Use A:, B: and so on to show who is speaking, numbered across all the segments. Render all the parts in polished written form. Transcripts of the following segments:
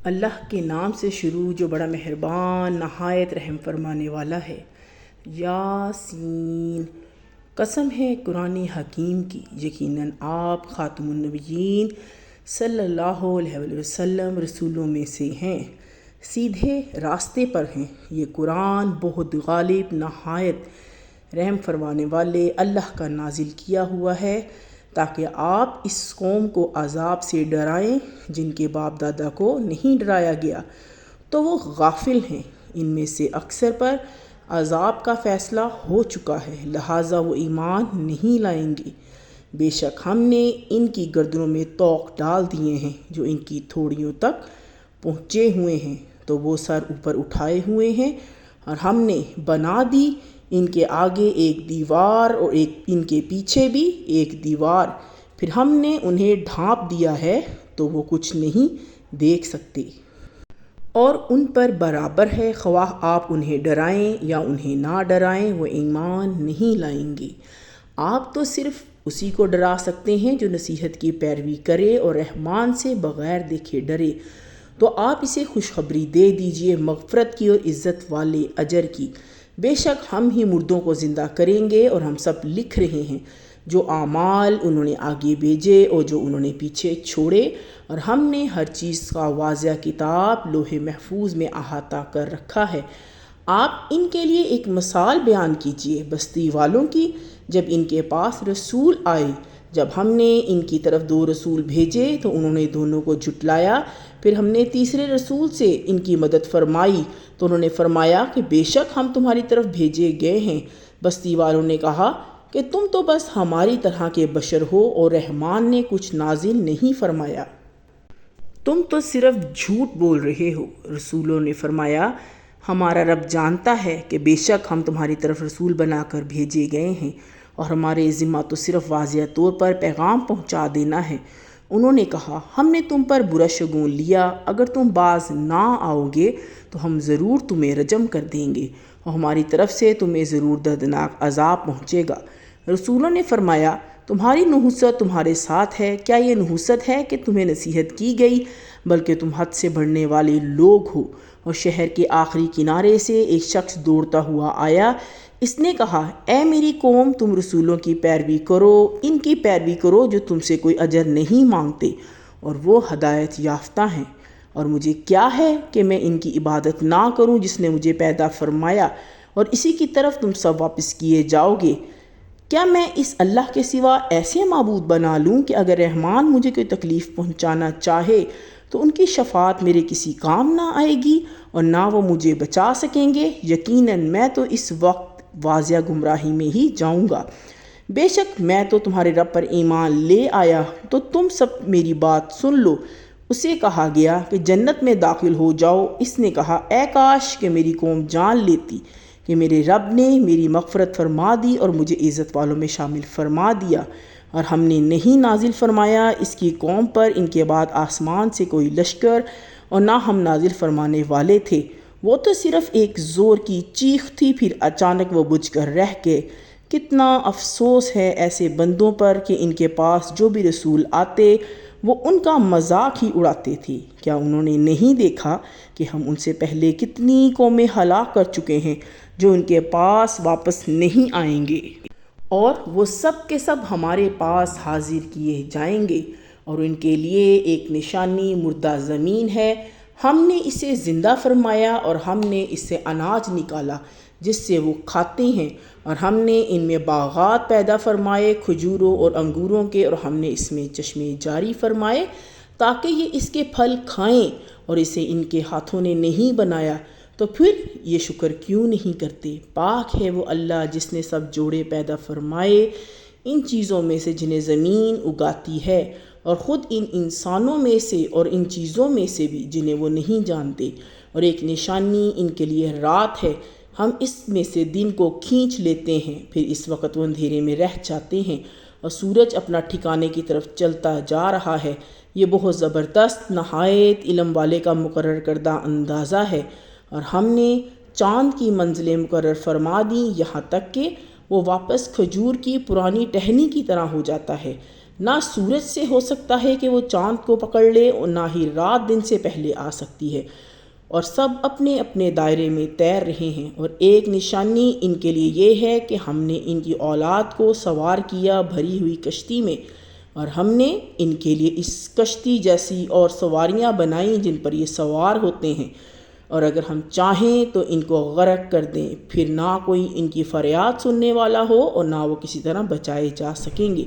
A: اللہ کے نام سے شروع جو بڑا مہربان نہایت رحم فرمانے والا ہے۔ یاسین، قسم ہے قرآن حکیم کی، یقیناً آپ خاتم النبیین صلی اللہ علیہ وسلم رسولوں میں سے ہیں، سیدھے راستے پر ہیں۔ یہ قرآن بہت غالب نہایت رحم فرمانے والے اللہ کا نازل کیا ہوا ہے تاکہ آپ اس قوم کو عذاب سے ڈرائیں جن کے باپ دادا کو نہیں ڈرایا گیا تو وہ غافل ہیں۔ ان میں سے اکثر پر عذاب کا فیصلہ ہو چکا ہے، لہٰذا وہ ایمان نہیں لائیں گے۔ بے شک ہم نے ان کی گردنوں میں طوق ڈال دیے ہیں جو ان کی تھوڑیوں تک پہنچے ہوئے ہیں، تو وہ سر اوپر اٹھائے ہوئے ہیں، اور ہم نے بنا دی ان کے آگے ایک دیوار اور ان کے پیچھے بھی ایک دیوار، پھر ہم نے انہیں ڈھانپ دیا ہے تو وہ کچھ نہیں دیکھ سکتے۔ اور ان پر برابر ہے خواہ آپ انہیں ڈرائیں یا انہیں نہ ڈرائیں، وہ ایمان نہیں لائیں گے۔ آپ تو صرف اسی کو ڈرا سکتے ہیں جو نصیحت کی پیروی کرے اور رحمان سے بغیر دیکھے ڈرے، تو آپ اسے خوشخبری دے دیجئے مغفرت کی اور عزت والے اجر کی۔ بے شک ہم ہی مردوں کو زندہ کریں گے، اور ہم سب لکھ رہے ہیں جو اعمال انہوں نے آگے بھیجے اور جو انہوں نے پیچھے چھوڑے، اور ہم نے ہر چیز کا واضح کتاب لوح محفوظ میں احاطہ کر رکھا ہے۔ آپ ان کے لیے ایک مثال بیان کیجئے بستی والوں کی، جب ان کے پاس رسول آئے، جب ہم نے ان کی طرف 2 رسول بھیجے تو انہوں نے دونوں کو جھٹلایا، پھر ہم نے تیسرے رسول سے ان کی مدد فرمائی تو انہوں نے فرمایا کہ بے شک ہم تمہاری طرف بھیجے گئے ہیں۔ بستی والوں نے کہا کہ تم تو بس ہماری طرح کے بشر ہو اور رحمان نے کچھ نازل نہیں فرمایا، تم تو صرف جھوٹ بول رہے ہو۔ رسولوں نے فرمایا ہمارا رب جانتا ہے کہ بے شک ہم تمہاری طرف رسول بنا کر بھیجے گئے ہیں، اور ہمارے ذمہ تو صرف واضح طور پر پیغام پہنچا دینا ہے۔ انہوں نے کہا ہم نے تم پر برا شگون لیا، اگر تم باز نہ آؤ گے تو ہم ضرور تمہیں رجم کر دیں گے، اور ہماری طرف سے تمہیں ضرور دردناک عذاب پہنچے گا۔ رسولوں نے فرمایا تمہاری نحوست تمہارے ساتھ ہے، کیا یہ نحوست ہے کہ تمہیں نصیحت کی گئی؟ بلکہ تم حد سے بڑھنے والے لوگ ہو۔ اور شہر کے آخری کنارے سے ایک شخص دوڑتا ہوا آیا، اس نے کہا اے میری قوم، تم رسولوں کی پیروی کرو، ان کی پیروی کرو جو تم سے کوئی اجر نہیں مانگتے اور وہ ہدایت یافتہ ہیں، اور مجھے کیا ہے کہ میں ان کی عبادت نہ کروں جس نے مجھے پیدا فرمایا، اور اسی کی طرف تم سب واپس کیے جاؤ گے۔ کیا میں اس اللہ کے سوا ایسے معبود بنا لوں کہ اگر رحمان مجھے کوئی تکلیف پہنچانا چاہے تو ان کی شفاعت میرے کسی کام نہ آئے گی اور نہ وہ مجھے بچا سکیں گے؟ یقیناً میں تو اس وقت واضح گمراہی میں ہی جاؤں گا۔ بے شک میں تو تمہارے رب پر ایمان لے آیا، تو تم سب میری بات سن لو۔ اسے کہا گیا کہ جنت میں داخل ہو جاؤ۔ اس نے کہا اے کاش کہ میری قوم جان لیتی کہ میرے رب نے میری مغفرت فرما دی اور مجھے عزت والوں میں شامل فرما دیا، اور ہم نے نہیں نازل فرمایا اس کی قوم پر ان کے بعد آسمان سے کوئی لشکر، اور نہ ہم نازل فرمانے والے تھے۔ وہ تو صرف ایک زور کی چیخ تھی، پھر اچانک وہ بجھ کر رہ گئے۔ کتنا افسوس ہے ایسے بندوں پر کہ ان کے پاس جو بھی رسول آتے وہ ان کا مذاق ہی اڑاتے تھے۔ کیا انہوں نے نہیں دیکھا کہ ہم ان سے پہلے کتنی قومیں ہلاک کر چکے ہیں جو ان کے پاس واپس نہیں آئیں گے، اور وہ سب کے سب ہمارے پاس حاضر کیے جائیں گے، اور ان کے لیے ایک نشانی مردہ زمین ہے۔ ہم نے اسے زندہ فرمایا اور ہم نے اس سے اناج نکالا جس سے وہ کھاتے ہیں، اور ہم نے ان میں باغات پیدا فرمائے کھجوروں اور انگوروں کے، اور ہم نے اس میں چشمے جاری فرمائے تاکہ یہ اس کے پھل کھائیں، اور اسے ان کے ہاتھوں نے نہیں بنایا، تو پھر یہ شکر کیوں نہیں کرتے؟ پاک ہے وہ اللہ جس نے سب جوڑے پیدا فرمائے ان چیزوں میں سے جنہیں زمین اگاتی ہے، اور خود ان انسانوں میں سے اور ان چیزوں میں سے بھی جنہیں وہ نہیں جانتے، اور ایک نشانی ان کے لیے رات ہے، ہم اس میں سے دن کو کھینچ لیتے ہیں، پھر اس وقت وہ اندھیرے میں رہ جاتے ہیں، اور سورج اپنا ٹھکانے کی طرف چلتا جا رہا ہے۔ یہ بہت زبردست نہایت علم والے کا مقرر کردہ اندازہ ہے۔ اور ہم نے چاند کی منزلیں مقرر فرما دیں یہاں تک کہ وہ واپس کھجور کی پرانی ٹہنی کی طرح ہو جاتا ہے، نہ سورج سے ہو سکتا ہے کہ وہ چاند کو پکڑ لے اور نہ ہی رات دن سے پہلے آ سکتی ہے، اور سب اپنے اپنے دائرے میں تیر رہے ہیں، اور ایک نشانی ان کے لیے یہ ہے کہ ہم نے ان کی اولاد کو سوار کیا بھری ہوئی کشتی میں، اور ہم نے ان کے لیے اس کشتی جیسی اور سواریاں بنائیں جن پر یہ سوار ہوتے ہیں، اور اگر ہم چاہیں تو ان کو غرق کر دیں، پھر نہ کوئی ان کی فریاد سننے والا ہو اور نہ وہ کسی طرح بچائے جا سکیں گے،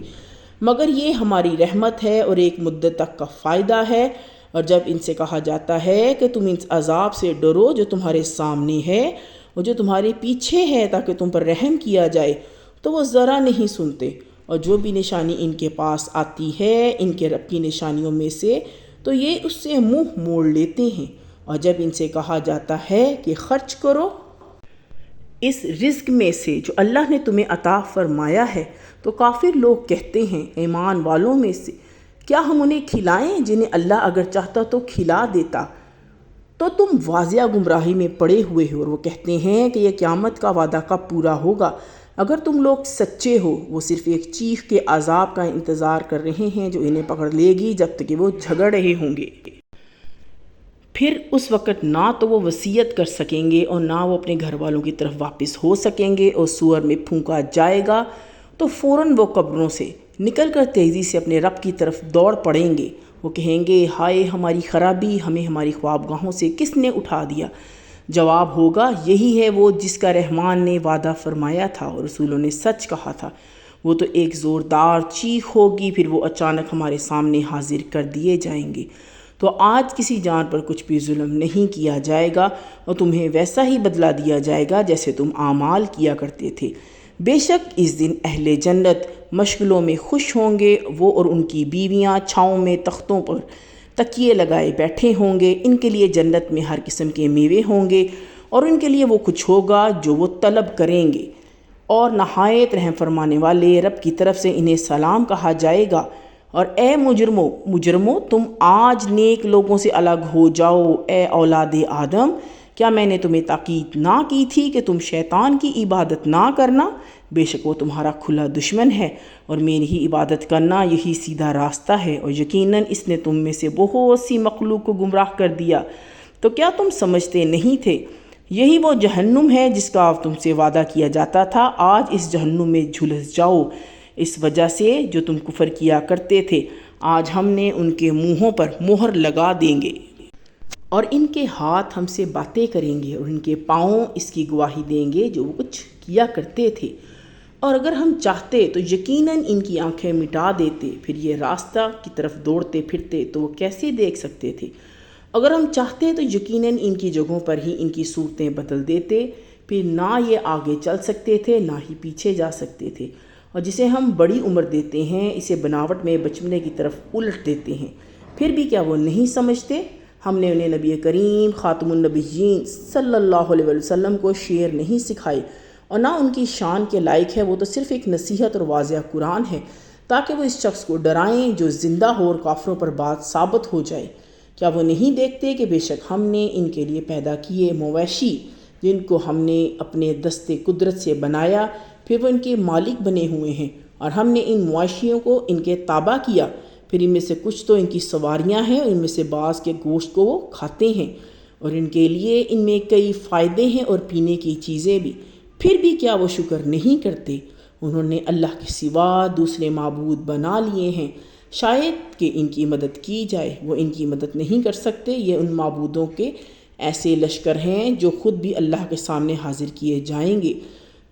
A: مگر یہ ہماری رحمت ہے اور ایک مدت تک کا فائدہ ہے۔ اور جب ان سے کہا جاتا ہے کہ تم اس عذاب سے ڈرو جو تمہارے سامنے ہے اور جو تمہارے پیچھے ہے تاکہ تم پر رحم کیا جائے، تو وہ ذرا نہیں سنتے، اور جو بھی نشانی ان کے پاس آتی ہے ان کے رب کی نشانیوں میں سے، تو یہ اس سے منہ موڑ لیتے ہیں۔ اور جب ان سے کہا جاتا ہے کہ خرچ کرو اس رزق میں سے جو اللہ نے تمہیں عطا فرمایا ہے، تو کافر لوگ کہتے ہیں ایمان والوں میں سے، کیا ہم انہیں کھلائیں جنہیں اللہ اگر چاہتا تو کھلا دیتا؟ تو تم واضح گمراہی میں پڑے ہوئے ہو۔ اور وہ کہتے ہیں کہ یہ قیامت کا وعدہ کب پورا ہوگا؟ اگر تم لوگ سچے ہو، وہ صرف ایک چیخ کے عذاب کا انتظار کر رہے ہیں جو انہیں پکڑ لے گی جب تک کہ وہ جھگڑ رہے ہوں گے۔ پھر اس وقت نہ تو وہ وصیت کر سکیں گے اور نہ وہ اپنے گھر والوں کی طرف واپس ہو سکیں گے، اور سور میں پھونکا جائے گا تو فوراً وہ قبروں سے نکل کر تیزی سے اپنے رب کی طرف دوڑ پڑیں گے۔ وہ کہیں گے ہائے ہماری خرابی، ہمیں ہماری خوابگاہوں سے کس نے اٹھا دیا؟ جواب ہوگا یہی ہے وہ جس کا رحمان نے وعدہ فرمایا تھا اور رسولوں نے سچ کہا تھا۔ وہ تو ایک زوردار چیخ ہوگی، پھر وہ اچانک ہمارے سامنے حاضر کر دیے جائیں گے۔ تو آج کسی جان پر کچھ بھی ظلم نہیں کیا جائے گا، اور تمہیں ویسا ہی بدلہ دیا جائے گا جیسے تم اعمال کیا کرتے تھے۔ بے شک اس دن اہل جنت مشغلوں میں خوش ہوں گے، وہ اور ان کی بیویاں چھاؤں میں تختوں پر تکیے لگائے بیٹھے ہوں گے۔ ان کے لیے جنت میں ہر قسم کے میوے ہوں گے، اور ان کے لیے وہ کچھ ہوگا جو وہ طلب کریں گے، اور نہایت رحم فرمانے والے رب کی طرف سے انہیں سلام کہا جائے گا۔ اور اے مجرمو تم آج نیک لوگوں سے الگ ہو جاؤ۔ اے اولاد آدم، کیا میں نے تمہیں تاکید نہ کی تھی کہ تم شیطان کی عبادت نہ کرنا؟ بے شک وہ تمہارا کھلا دشمن ہے، اور میری ہی عبادت کرنا یہی سیدھا راستہ ہے، اور یقیناً اس نے تم میں سے بہت سی مخلوق کو گمراہ کر دیا۔ تو کیا تم سمجھتے نہیں تھے؟ یہی وہ جہنم ہے جس کا تم سے وعدہ کیا جاتا تھا۔ آج اس جہنم میں جھلس جاؤ اس وجہ سے جو تم کفر کیا کرتے تھے۔ آج ہم نے ان کے منہوں پر مہر لگا دیں گے، اور ان کے ہاتھ ہم سے باتیں کریں گے، اور ان کے پاؤں اس کی گواہی دیں گے جو وہ کچھ کیا کرتے تھے۔ اور اگر ہم چاہتے تو یقیناً ان کی آنکھیں مٹا دیتے، پھر یہ راستہ کی طرف دوڑتے پھرتے تو وہ کیسے دیکھ سکتے تھے؟ اگر ہم چاہتے تو یقیناً ان کی جگہوں پر ہی ان کی صورتیں بدل دیتے، پھر نہ یہ آگے چل سکتے تھے نہ ہی پیچھے جا سکتے تھے۔ اور جسے ہم بڑی عمر دیتے ہیں اسے بناوٹ میں بچپنے کی طرف الٹ دیتے ہیں، پھر بھی کیا وہ نہیں سمجھتے؟ ہم نے انہیں نبی کریم خاتم النبیین صلی اللہ علیہ وسلم کو شعر نہیں سکھائے، اور نہ ان کی شان کے لائق ہے، وہ تو صرف ایک نصیحت اور واضح قرآن ہے تاکہ وہ اس شخص کو ڈرائیں جو زندہ ہو اور کافروں پر بات ثابت ہو جائے۔ کیا وہ نہیں دیکھتے کہ بے شک ہم نے ان کے لیے پیدا کیے مویشی جن کو ہم نے اپنے دست قدرت سے بنایا، پھر وہ ان کے مالک بنے ہوئے ہیں، اور ہم نے ان مویشیوں کو ان کے تابع کیا، پھر ان میں سے کچھ تو ان کی سواریاں ہیں اور ان میں سے بعض کے گوشت کو وہ کھاتے ہیں، اور ان کے لیے ان میں کئی فائدے ہیں اور پینے کی چیزیں بھی، پھر بھی کیا وہ شکر نہیں کرتے؟ انہوں نے اللہ کے سوا دوسرے معبود بنا لیے ہیں، شاید کہ ان کی مدد کی جائے، وہ ان کی مدد نہیں کر سکتے۔ یہ ان معبودوں کے ایسے لشکر ہیں جو خود بھی اللہ کے سامنے حاضر کیے جائیں گے۔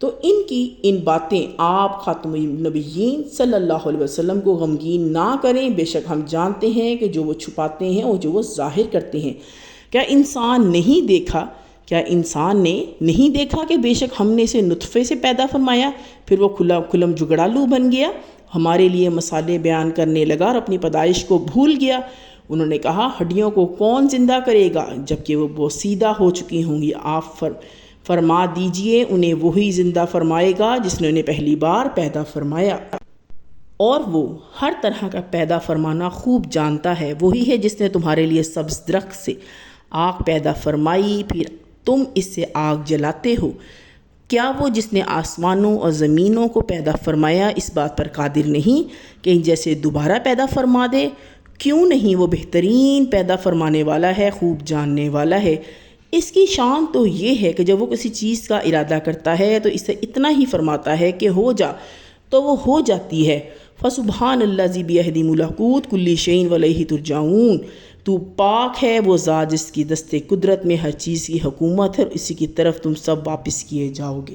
A: تو ان کی ان باتیں آپ خاتم النبیین صلی اللہ علیہ وسلم کو غمگین نہ کریں، بے شک ہم جانتے ہیں کہ جو وہ چھپاتے ہیں اور جو وہ ظاہر کرتے ہیں۔ کیا انسان نے نہیں دیکھا کہ بے شک ہم نے اسے نطفے سے پیدا فرمایا، پھر وہ کھلم جگڑالو بن گیا، ہمارے لیے مسالے بیان کرنے لگا اور اپنی پیدائش کو بھول گیا۔ انہوں نے کہا ہڈیوں کو کون زندہ کرے گا جبکہ وہ بوسیدہ ہو چکی ہوں گی؟ آپ فرما دیجئے انہیں وہی زندہ فرمائے گا جس نے انہیں پہلی بار پیدا فرمایا، اور وہ ہر طرح کا پیدا فرمانا خوب جانتا ہے۔ وہی ہے جس نے تمہارے لیے سبز درخت سے آگ پیدا فرمائی، پھر تم اس سے آگ جلاتے ہو، کیا وہ جس نے آسمانوں اور زمینوں کو پیدا فرمایا اس بات پر قادر نہیں کہ ان جیسے دوبارہ پیدا فرما دے؟ کیوں نہیں، وہ بہترین پیدا فرمانے والا ہے، خوب جاننے والا ہے۔ اس کی شان تو یہ ہے کہ جب وہ کسی چیز کا ارادہ کرتا ہے تو اسے اتنا ہی فرماتا ہے کہ ہو جا، تو وہ ہو جاتی ہے۔ فسبحان الذی بیدہ ملکوت کل شیء والیہ ترجعون۔ تو پاک ہے وہ ذات جس کی دست قدرت میں ہر چیز کی حکومت ہے، اور اسی کی طرف تم سب واپس کیے جاؤ گے۔